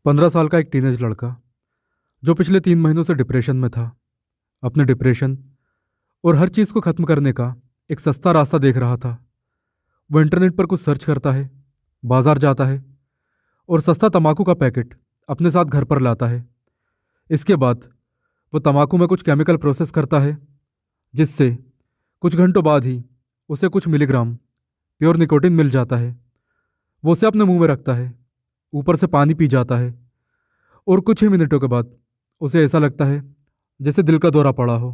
15 साल का एक टीनेज लड़का जो पिछले 3 महीनों से डिप्रेशन में था। अपने डिप्रेशन और हर चीज़ को ख़त्म करने का एक सस्ता रास्ता देख रहा था। वो इंटरनेट पर कुछ सर्च करता है, बाजार जाता है और सस्ता तंबाकू का पैकेट अपने साथ घर पर लाता है। इसके बाद वो तंबाकू में कुछ केमिकल प्रोसेस करता है, जिससे कुछ घंटों बाद ही उसे कुछ मिलीग्राम प्योर निकोटिन मिल जाता है। वो उसे अपने मुंह में रखता है, ऊपर से पानी पी जाता है और कुछ ही मिनटों के बाद उसे ऐसा लगता है जैसे दिल का दौरा पड़ा हो।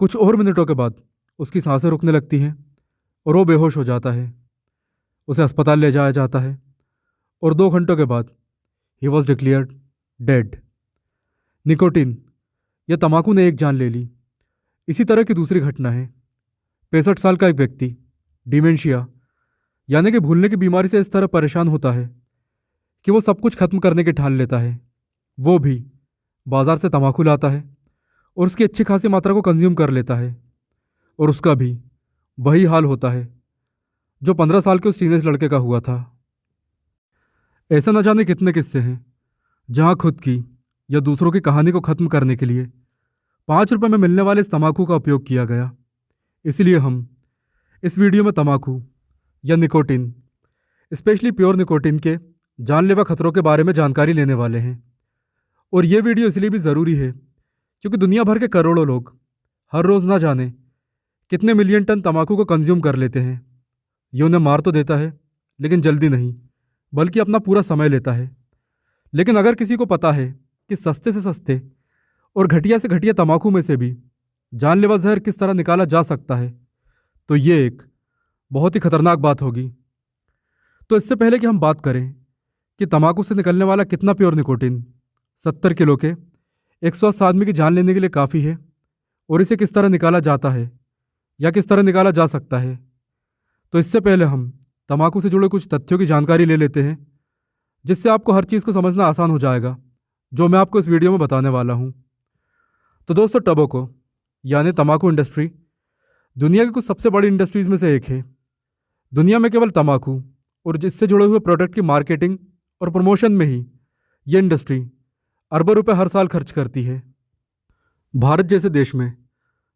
कुछ और मिनटों के बाद उसकी सांसें रुकने लगती हैं और वो बेहोश हो जाता है। उसे अस्पताल ले जाया जाता है और 2 घंटों के बाद he was declared dead. Nicotine या तंबाकू ने एक जान ले ली। इसी तरह की दूसरी घटना है। 65 साल का एक व्यक्ति डिमेंशिया यानी कि भूलने की बीमारी से इस तरह परेशान होता है कि वो सब कुछ खत्म करने की ठान लेता है। वो भी बाजार से तंबाकू लाता है और उसकी अच्छी खासी मात्रा को कंज्यूम कर लेता है। और उसका भी वही हाल होता है जो 15 साल के उस टीनेज लड़के का हुआ था। ऐसा न जाने कितने किस्से हैं जहां खुद की या दूसरों की कहानी को ख़त्म करने के लिए 5 रुपए में मिलने वाले इस तंबाकू का उपयोग किया गया। इसलिए हम इस वीडियो में तंबाकू या निकोटिन, स्पेशली प्योर निकोटिन के जानलेवा खतरों के बारे में जानकारी लेने वाले हैं। और ये वीडियो इसलिए भी ज़रूरी है क्योंकि दुनिया भर के करोड़ों लोग हर रोज़ ना जाने कितने मिलियन टन तंबाकू को कंज्यूम कर लेते हैं। ये उन्हें मार तो देता है, लेकिन जल्दी नहीं, बल्कि अपना पूरा समय लेता है। लेकिन अगर किसी को पता है कि सस्ते से सस्ते और घटिया से घटिया तंबाकू में से भी जानलेवा जहर किस तरह निकाला जा सकता है, तो ये एक बहुत ही खतरनाक बात होगी। तो इससे पहले कि हम बात करें कि तंबाकू से निकलने वाला कितना प्योर निकोटिन 70 किलो के 180 आदमी की जान लेने के लिए काफ़ी है और इसे किस तरह निकाला जाता है या किस तरह निकाला जा सकता है, तो इससे पहले हम तंबाकू से जुड़े कुछ तथ्यों की जानकारी ले लेते हैं, जिससे आपको हर चीज़ को समझना आसान हो जाएगा जो मैं आपको इस वीडियो में बताने वाला हूँ। तो दोस्तों, टबैको यानी तंबाकू इंडस्ट्री दुनिया की कुछ सबसे बड़ी इंडस्ट्रीज़ में से एक है। दुनिया में केवल तंबाकू और जिससे जुड़े हुए प्रोडक्ट की मार्केटिंग और प्रमोशन में ही ये इंडस्ट्री अरबों रुपए हर साल खर्च करती है। भारत जैसे देश में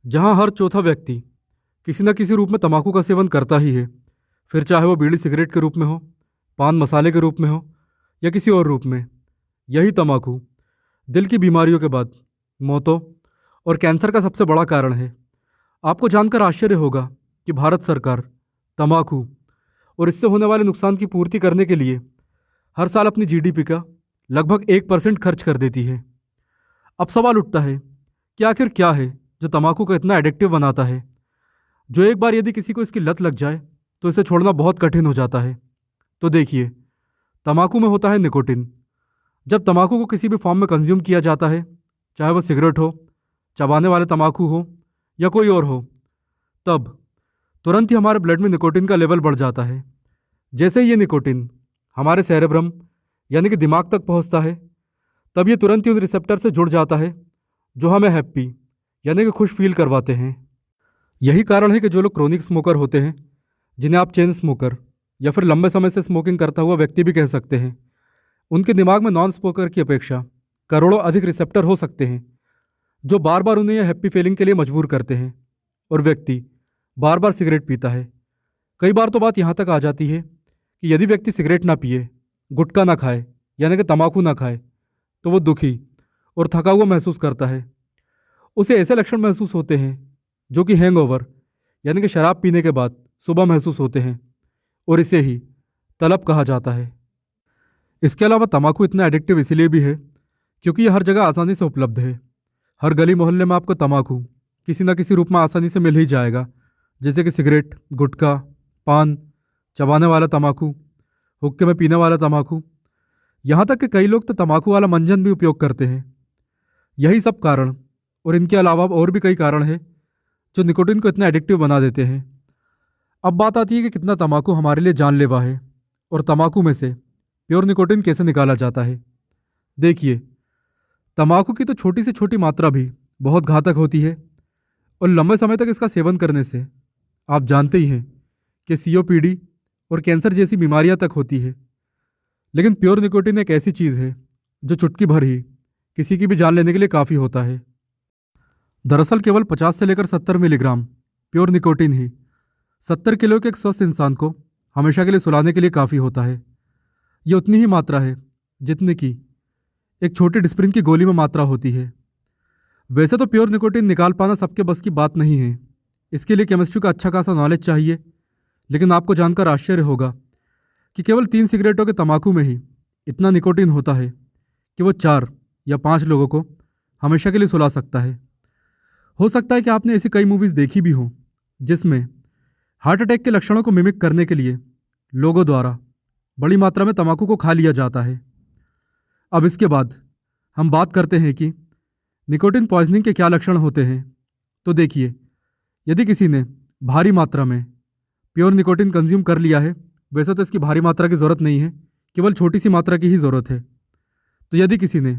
जहां हर चौथा व्यक्ति किसी न किसी रूप में तंबाकू का सेवन करता ही है, फिर चाहे वो बीड़ी सिगरेट के रूप में हो, पान मसाले के रूप में हो या किसी और रूप में, यही तंबाकू दिल की बीमारियों के बाद मौतों और कैंसर का सबसे बड़ा कारण है। आपको जानकर आश्चर्य होगा कि भारत सरकार तंबाकू और इससे होने वाले नुकसान की पूर्ति करने के लिए हर साल अपनी जीडीपी का लगभग 1% खर्च कर देती है। अब सवाल उठता है कि आखिर क्या है जो तंबाकू को इतना एडिक्टिव बनाता है, जो एक बार यदि किसी को इसकी लत लग जाए तो इसे छोड़ना बहुत कठिन हो जाता है। तो देखिए, तंबाकू में होता है निकोटिन। जब तंबाकू को किसी भी फॉर्म में कंज्यूम किया जाता है, चाहे वह सिगरेट हो, चबाने वाले तंबाकू हो या कोई और हो, तब तुरंत ही हमारे ब्लड में निकोटिन का लेवल बढ़ जाता है। जैसे ही ये निकोटिन हमारे सेरेब्रम यानी कि दिमाग तक पहुंचता है, तब ये तुरंत ही उन रिसेप्टर से जुड़ जाता है जो हमें हैप्पी यानी कि खुश फील करवाते हैं। यही कारण है कि जो लोग क्रोनिक स्मोकर होते हैं, जिन्हें आप चेन स्मोकर या फिर लंबे समय से स्मोकिंग करता हुआ व्यक्ति भी कह सकते हैं, उनके दिमाग में नॉन स्मोकर की अपेक्षा करोड़ों अधिक रिसेप्टर हो सकते हैं, जो बार बार उन्हें यह हैप्पी फीलिंग के लिए मजबूर करते हैं। और व्यक्ति बार बार सिगरेट पीता है। कई बार तो बात यहाँ तक आ जाती है कि यदि व्यक्ति सिगरेट ना पिए, गुटखा ना खाए यानी कि तंबाकू ना खाए, तो वो दुखी और थका हुआ महसूस करता है। उसे ऐसे लक्षण महसूस होते हैं जो कि हैंगओवर यानी कि शराब पीने के बाद सुबह महसूस होते हैं, और इसे ही तलब कहा जाता है। इसके अलावा तंबाकू इतना एडिक्टिव इसलिए भी है क्योंकि यह हर जगह आसानी से उपलब्ध है। हर गली मोहल्ले में आपको तंबाकू किसी न किसी रूप में आसानी से मिल ही जाएगा, जैसे कि सिगरेट, गुटखा, पान, चबाने वाला तंबाकू, हुक्के में पीने वाला तंबाकू, यहाँ तक कि कई लोग तो तंबाकू वाला मंजन भी उपयोग करते हैं। यही सब कारण और इनके अलावा और भी कई कारण हैं जो निकोटिन को इतना एडिक्टिव बना देते हैं। अब बात आती है कि कितना तंबाकू हमारे लिए जानलेवा है और तंबाकू में से प्योर निकोटिन कैसे निकाला जाता है। देखिए, तंबाकू की तो छोटी से छोटी मात्रा भी बहुत घातक होती है और लंबे समय तक इसका सेवन करने से आप जानते ही हैं कि सीओपीडी और कैंसर जैसी बीमारियां तक होती है। लेकिन प्योर निकोटिन एक ऐसी चीज़ है जो चुटकी भर ही किसी की भी जान लेने के लिए काफ़ी होता है। दरअसल केवल 50 से लेकर 70 मिलीग्राम प्योर निकोटीन ही 70 किलो के एक स्वस्थ इंसान को हमेशा के लिए सुलाने के लिए काफ़ी होता है। ये उतनी ही मात्रा है जितनी कि एक छोटी डिस्प्रिन की गोली में मात्रा होती है। वैसे तो प्योर निकोटीन निकाल पाना सबके बस की बात नहीं है, इसके लिए केमिस्ट्री का अच्छा खासा नॉलेज चाहिए। लेकिन आपको जानकर आश्चर्य होगा कि केवल 3 सिगरेटों के तंबाकू में ही इतना निकोटीन होता है कि वो 4 या 5 लोगों को हमेशा के लिए सुला सकता है। हो सकता है कि आपने ऐसी कई मूवीज़ देखी भी हों जिसमें हार्ट अटैक के लक्षणों को मिमिक करने के लिए लोगों द्वारा बड़ी मात्रा में तंबाकू को खा लिया जाता है। अब इसके बाद हम बात करते हैं कि निकोटीन पॉइजनिंग के क्या लक्षण होते हैं। तो देखिए, यदि किसी ने भारी मात्रा में प्योर निकोटीन कंज्यूम कर लिया है, वैसे तो इसकी भारी मात्रा की ज़रूरत नहीं है, केवल छोटी सी मात्रा की ही ज़रूरत है। तो यदि किसी ने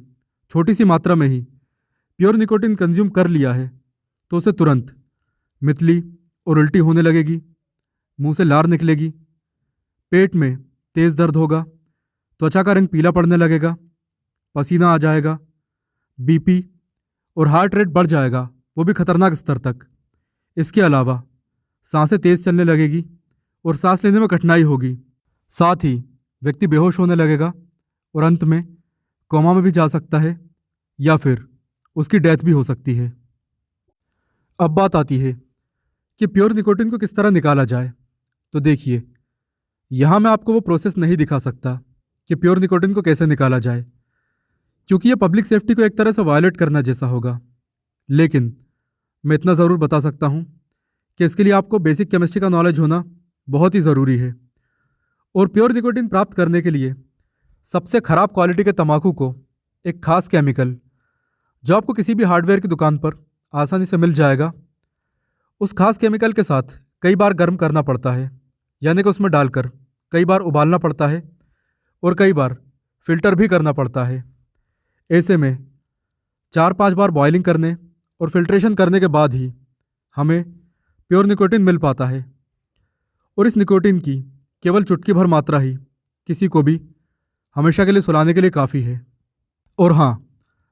छोटी सी मात्रा में ही प्योर निकोटीन कंज्यूम कर लिया है तो उसे तुरंत मितली और उल्टी होने लगेगी, मुंह से लार निकलेगी, पेट में तेज़ दर्द होगा, त्वचा का रंग पीला पड़ने लगेगा, पसीना आ जाएगा, बीपी और हार्ट रेट बढ़ जाएगा, वो भी खतरनाक स्तर तक। इसके अलावा सांसें तेज़ चलने लगेगी और सांस लेने में कठिनाई होगी। साथ ही व्यक्ति बेहोश होने लगेगा और अंत में कोमा में भी जा सकता है या फिर उसकी डेथ भी हो सकती है। अब बात आती है कि प्योर निकोटीन को किस तरह निकाला जाए। तो देखिए, यहाँ मैं आपको वो प्रोसेस नहीं दिखा सकता कि प्योर निकोटीन को कैसे निकाला जाए, क्योंकि ये पब्लिक सेफ्टी को एक तरह से वायलेट करना जैसा होगा। लेकिन मैं इतना ज़रूर बता सकता हूँ कि इसके लिए आपको बेसिक केमिस्ट्री का नॉलेज होना बहुत ही ज़रूरी है। और प्योर निकोटीन प्राप्त करने के लिए सबसे ख़राब क्वालिटी के तंबाकू को एक खास केमिकल, जो आपको किसी भी हार्डवेयर की दुकान पर आसानी से मिल जाएगा, उस खास केमिकल के साथ कई बार गर्म करना पड़ता है, यानी कि उसमें डालकर कई बार उबालना पड़ता है और कई बार फिल्टर भी करना पड़ता है। ऐसे में 4-5 बार बॉयलिंग करने और फिल्ट्रेशन करने के बाद ही हमें प्योर निकोटीन मिल पाता है। और इस निकोटीन की केवल चुटकी भर मात्रा ही किसी को भी हमेशा के लिए सुलाने के लिए काफ़ी है। और हाँ,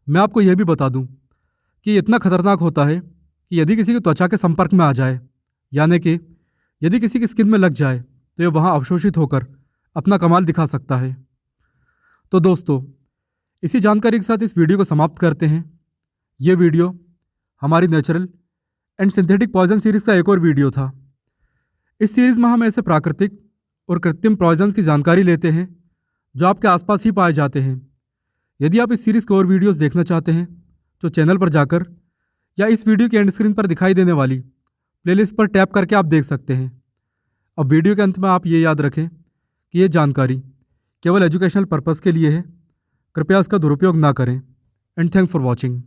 मैं आपको यह भी बता दूं कि ये इतना खतरनाक होता है कि यदि किसी की त्वचा के संपर्क में आ जाए, यानी कि यदि किसी की स्किन में लग जाए, तो ये वहाँ अवशोषित होकर अपना कमाल दिखा सकता है। तो दोस्तों, इसी जानकारी के साथ इस वीडियो को समाप्त करते हैं। ये वीडियो हमारी natural and synthetic poison series का एक और वीडियो था। इस सीरीज़ में हम ऐसे प्राकृतिक और कृत्रिम पॉइजन्स की जानकारी लेते हैं जो आपके आसपास ही पाए जाते हैं। यदि आप इस सीरीज़ के और वीडियोस देखना चाहते हैं तो चैनल पर जाकर या इस वीडियो के एंड स्क्रीन पर दिखाई देने वाली प्लेलिस्ट पर टैप करके आप देख सकते हैं। अब वीडियो के अंत में आप ये याद रखें कि ये जानकारी केवल एजुकेशनल पर्पज़ के लिए है, कृपया इसका दुरुपयोग ना करें। And thanks for watching.